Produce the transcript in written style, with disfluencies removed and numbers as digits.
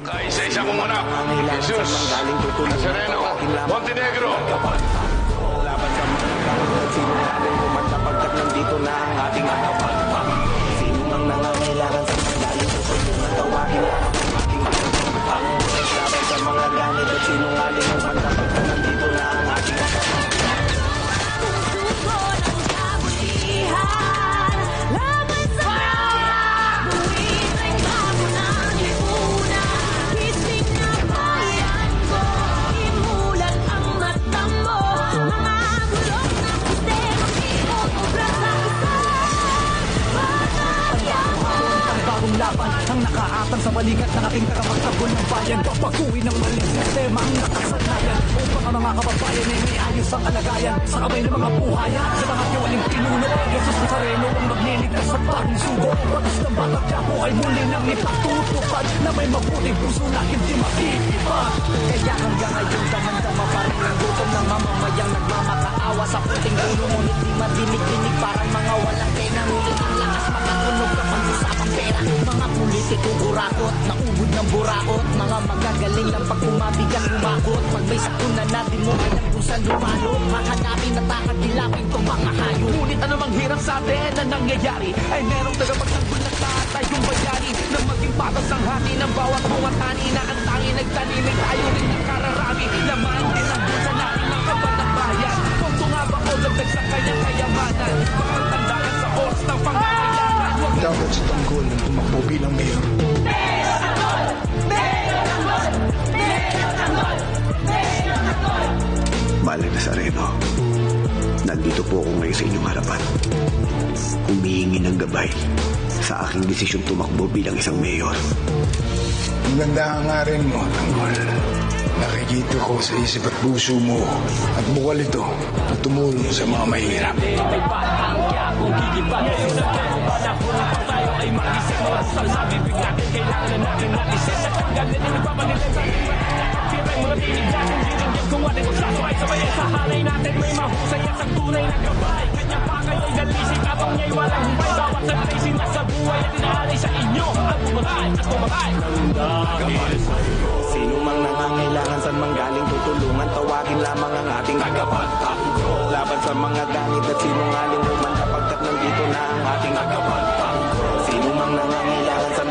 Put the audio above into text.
Kaisa-isa mo muna. Jesus Nazareno, Montenegro. Laban sa mga kamulat, sino nga rin kumanta pagkat nandito na ang ating akapan. Sino mang nangangailangan sa magaling tutulungan, tawagin lang ang ating akapan. Laban sa mga ganit at sino nga rin kumanta pagkat nandito na ang ating akapan. Ang nakaatang sa balikat ng ating tagapagtanggol ng bayan, papaguin ng maling sistema ang nakasanayan upang ang mga kababayan ay may ayos ang kalagayan sa kamay ng mga buhayan sa mga tiwaling pinuno. Jesus Nazareno ang magliligtas sa bagong sugo. Batas ng Batang Quiapo ay muli nang ipagtutupad na may mabuting puso na hindi makikipag. Kaya hanggang ngayon damang-dama pa rin ang gutom ng mamamayang nagmamakaawa sa puting ulo, ngunit di madinig-dinig parang mga walang tenang ulit ang lakas makatunog kapag usapang pera. Mga politiko kurakot, naubod ng buraot, mga magagaling lang pag kumabigan humakot. Pag may sakuna na di mo alam kung saan lumalot, hahanapin at kakadilapin itong mga hayop. Ngunit anumang hirap sa atin na nangyayari ay merong tagapagtanggol na lahat tayong bayani na maging patas ang hati ng bawat buwat ani na ang tanging nagtanimik tayo rin nakararami. Laman din ang bulsa natin ng kabatang bayan. Kung tungaba o dagdag sa kanyang kayamanan, bakang tandaan sa oras ng pangangailangan. Dapat sa tanggol ng tumakbo bilang mayor. Bale Nazareno, nandito po ako ngayon sa inyong harapan. Humihingi ng gabay sa aking desisyon tumakbo bilang isang mayor. Ang ganda nga rin mo, tanggol. Nakikita ko sa isip at puso mo at bukal ito na tumulong sa mga mahirap. May Batang Quiapo, gigiban na yun ang kaya panahon pa tayo ay mag-isip mo at sabi natin kailangan na natin mag-isip at ang ganda na nagpapanilan sa ating piray mga tinig natin diringgit kung ating magsasabay-sabay sa halay natin may mahusay at ang tunay na gabay kanyang pakay ay dalisig abang niya'y walang humbay bawat sa tracing na sa buhay at inaalay sa inyo at bumakay dahil Sino mang nangangailangan saan mang galing tutulungan, tawagin lamang ang ating tagapagtanggol. Laban sa mga ganit at sinungaling kumanta pagkat nandito na ang ating tagapagtanggol. Sino mang nangangailangan sa